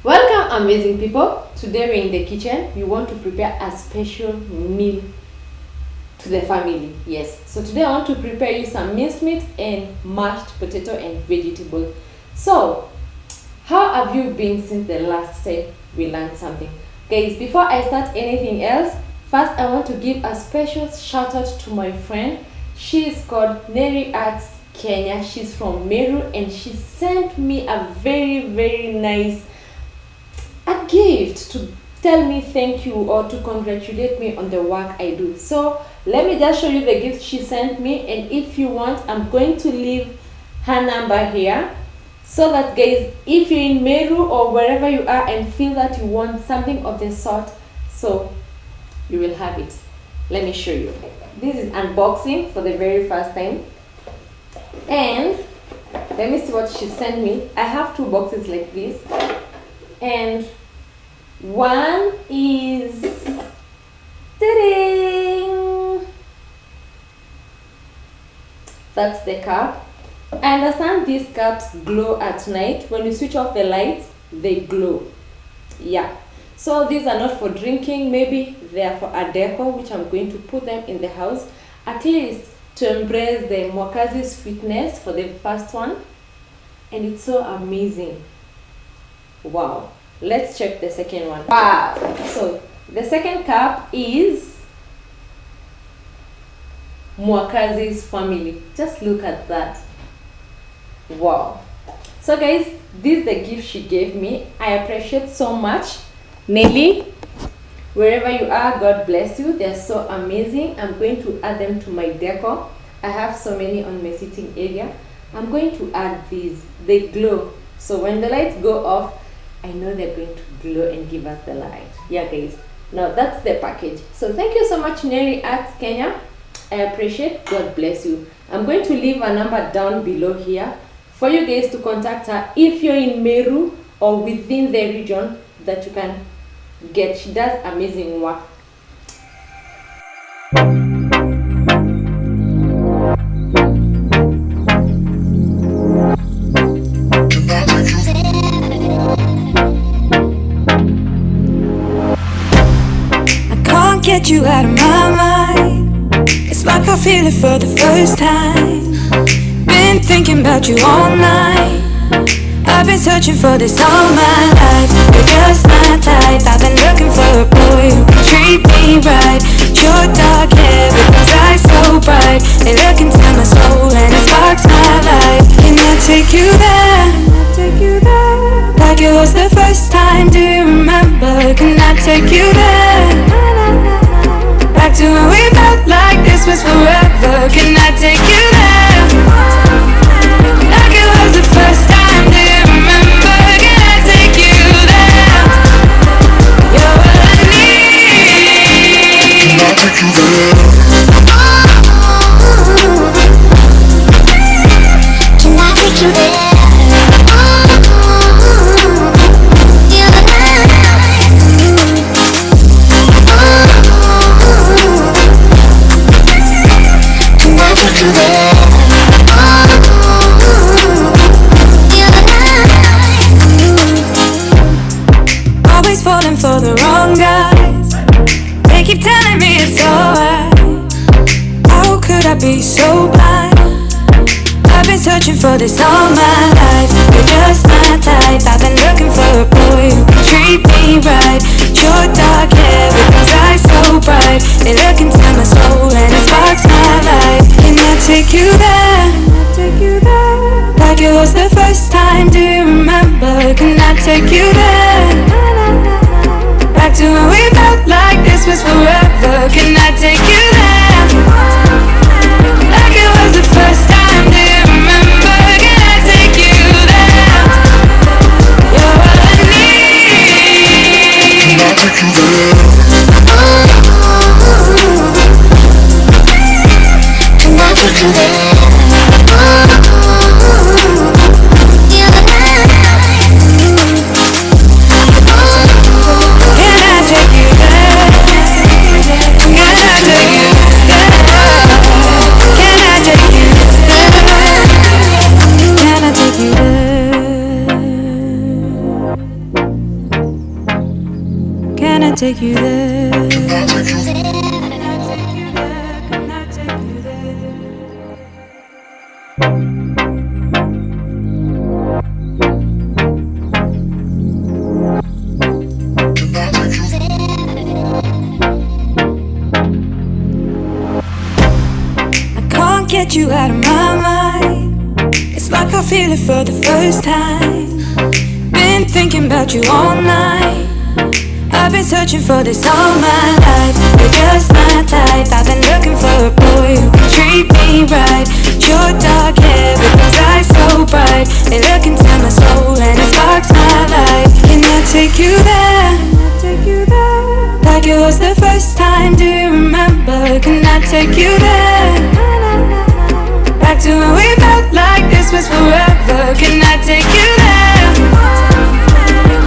Welcome, amazing people. Today we're in the kitchen. We want to prepare a special meal to the family. Yes, so today I want to prepare you some minced meat and mashed potato and vegetable. So how have you been since the last time we learned something? Guys, before I start anything else, first I want to give a special shout out to my friend. She is called Neri Arts Kenya. She's from Meru and she sent me a very nice gift to tell me thank you or to congratulate me on the work I do. So let me just show you the gift she sent me, and if you want, I'm going to leave her number here so that guys, if you're in Meru or wherever you are and feel that you want something of the sort, so you will have it. Let me show you. This is unboxing for the very first time, and let me see what she sent me. I have two boxes like this, and one is that's the cup. I understand these cups glow at night. When you switch off the lights, they glow. Yeah, so these are not for drinking, maybe they are for a decor, which I'm going to put them in the house, at least to embrace the mwakazis sweetness for the first one. And it's so amazing. Wow, let's check the second one. Wow, so the second cup is mwakazis family. Just look at that. Wow. So guys, this is the gift she gave me. I appreciate so much. Nelly, wherever you are, God bless you. They're so amazing. I'm going to add them to my decor. I have so many on my sitting area. I'm going to add these. They glow, so when the lights go off, I know they're going to glow and give us the light. Yeah guys, now that's the package. So thank you so much, Neri Arts Kenya. I appreciate. God bless you. I'm going to leave a number down below here for you guys to contact her if you're in Meru or within the region that you can get. She does amazing work. Get you out of my mind. It's like I feel it for the first time. Been thinking about you all night. I've been searching for this all my life. You're just my type. I've been looking for a boy who can treat me right. Your dark hair with those eyes so bright, they look into my soul and it sparks my life. Can I take you there? Like it was the first time, do you remember? Can I take you there? Back to when we felt like this was forever. Can I take you there? Like it was the first time, do you remember? Can I take you there? You're all I need. Can I take you there? Can I take you there? Always falling for the wrong guys. They keep telling me it's alright. How could I be so blind? I've been searching for this all my life. You're just my type. I've been looking for a boy who can treat me right. Your dark hair with those eyes so bright, they look into my soul and it sparks my life. Can I take you there? Like it was the first time, do you remember? Can I take you there? Back to when we felt like this was forever. Can I take you there? Like it was the first time, do you remember? Can I take you there? You're all I need. Can I take you there? Can I take you there? Can I take you there? I take you there? Can I take you there? I can't get you out of my mind. It's like I feel it for the first time. Been thinking about you all night. I've been searching for this all my life. You're just my type. I've been looking for a boy who can treat me right. Your dark hair with those eyes so bright. They look into my soul and it sparks my life. Can I take you there? Like it was the first time, do you remember? Can I take you there? Back to when we felt like this was forever. Can I take you there?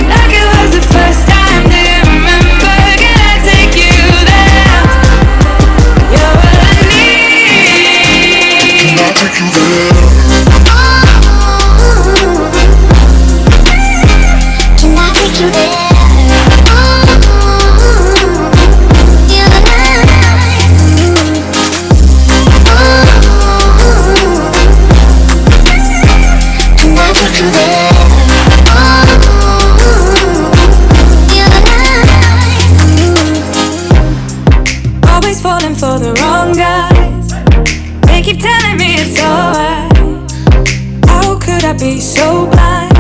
Like it was the first time, do you remember? Can I take you there? You're all I need. Can I take you there? Can I take you there? Falling for the wrong guys. They keep telling me it's alright. How could I be so blind?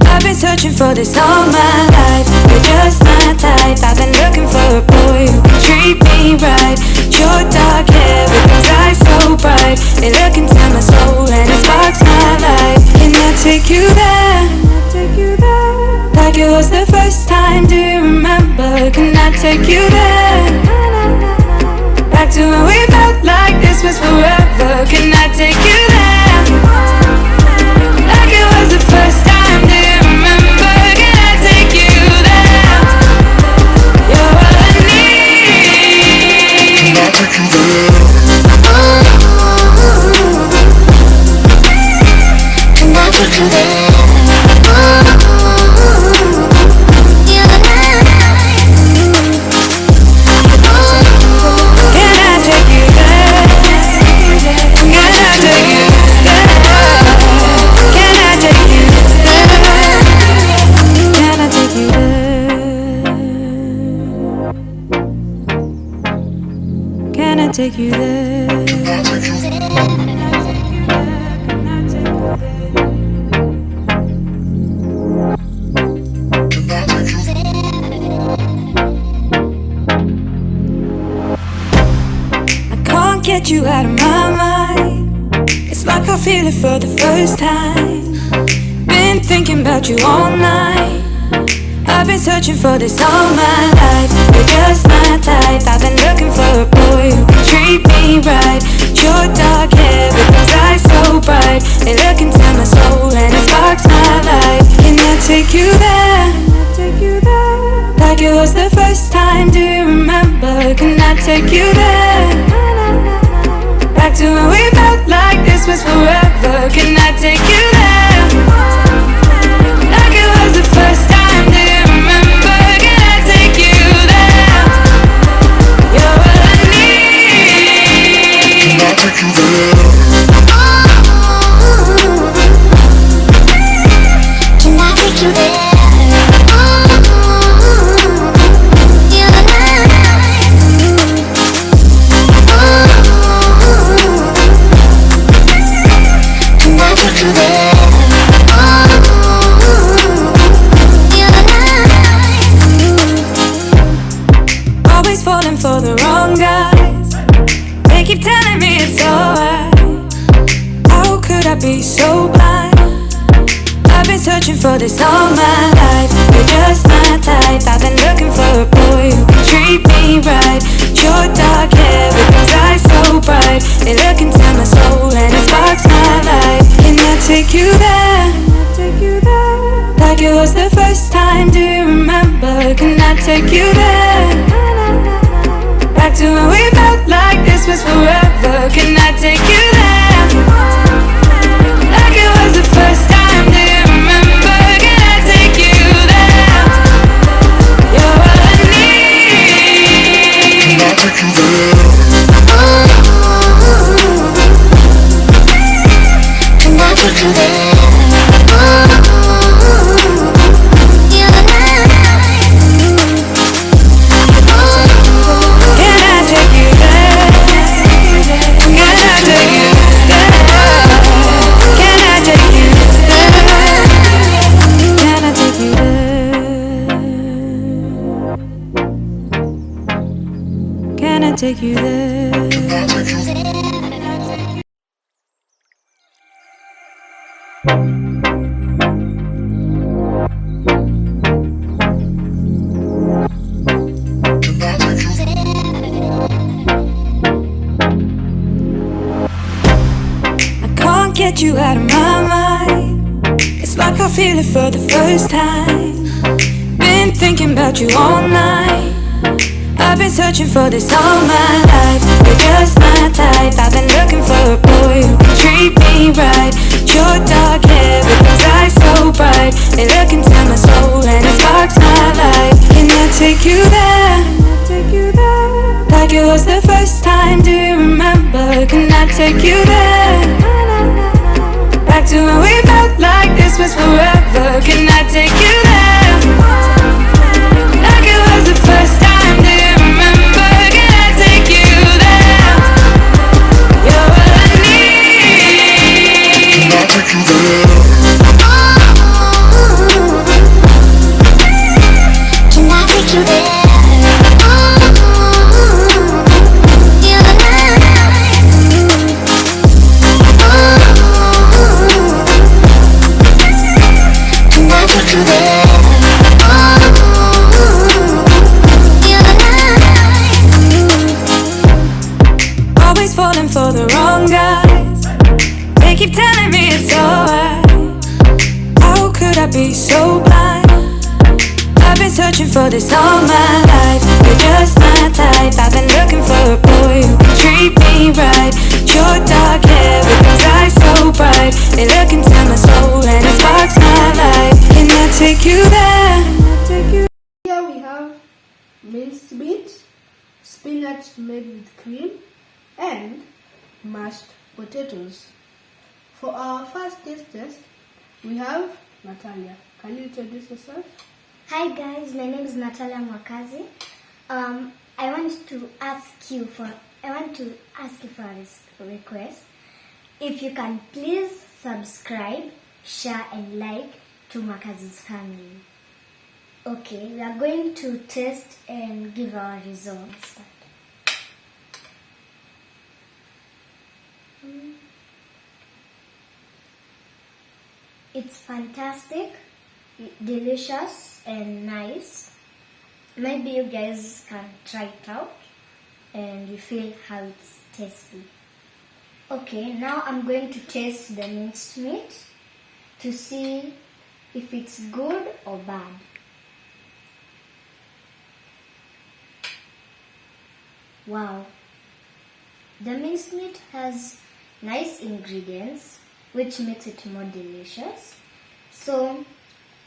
I've been searching for this all my life. You're just my type. I've been looking for a boy who can treat me right. Your dark hair with those eyes so bright. They look into my soul and it sparks my life. Can I take you there? Like it was the first time, do you remember? Can I take you there? Back to when we felt like this was forever. Can I take you there? Like it was the first time, do you remember? Can I take you there? You're all I need. Can I take you there? Can I take you there? Take you there. I can't get you out of my mind. It's like I feel it for the first time. Been thinking about you all night. I've been searching for this all my life. You're just my type. I've been looking for a boy who can treat me right. Your dark hair with those eyes so bright. They look into my soul and it sparks my life. Can I take you there? Like it was the first time, do you remember? Can I take you there? Back to when we felt like this was forever. Can I take you there? Like it was the first time, do you remember? Can I take you there? You're all I need. Can I take you there? Can I take you there? Falling for the wrong guys. They keep telling me it's alright. How could I be so blind? I've been searching for this all my life. You're just my type. I've been looking for a boy who can treat me right. Your dark hair with those eyes so bright. They look into my soul and it sparks my life. Can I take you there? Like it was the first time, do you remember? Can I take you there? Back to when we felt like this was forever. Can I take you there? Like it was the first time, do you remember? Can I take you there? You're all I take you there? I can't get you out of my mind. It's like I feel it for the first time. Been thinking about you all night. I've been searching for this all my life. You're just my type. I've been looking for a boy who can treat me right. Your dark hair with those eyes so bright, they look into my soul and it sparks my life. Can I take you there? Like it was the first time, do you remember? Can I take you there? Back to when we felt like this was forever. Can I take you there? Like it was the first time, do you remember? Can I take you there? You're all I need. Can I take you there? Can I take you there? Always falling for the wrong guys. They keep telling me it's alright. How could I be so blind? I've been searching for this all my life. You're just my type. I've been looking for a boy who can treat me right. Your dark hair with those eyes so bright, they look into my soul and it sparks my life. Can I take you there? Here we have minced meat, spinach made with cream, and mashed potatoes. For our first taste test, we have Natalia. Can you introduce yourself? Hi guys, my name is Natalia Mwakazis. I want to ask you for a request. If you can please subscribe, share and like to MASALA family. Okay, we are going to test and give our results. It's fantastic, delicious and nice. Maybe you guys can try it out and you feel how it's tasty. Okay, now I'm going to taste the minced meat to see if it's good or bad. Wow, the minced meat has nice ingredients which makes it more delicious. So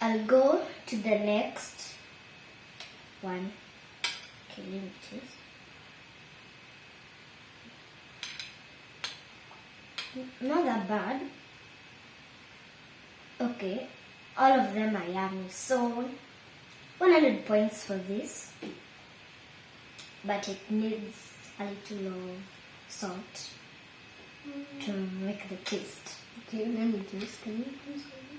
I'll go to the next one. Okay, let me taste. Not that bad. Okay, all of them are yummy. So 100 points for this, but it needs a little of salt to make the taste. Okay, let me taste. Can you please do this?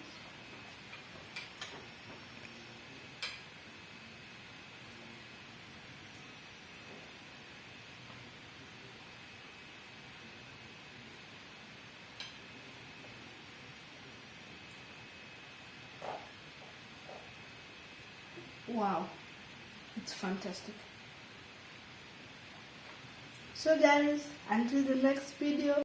Wow, it's fantastic. So guys, until the next video,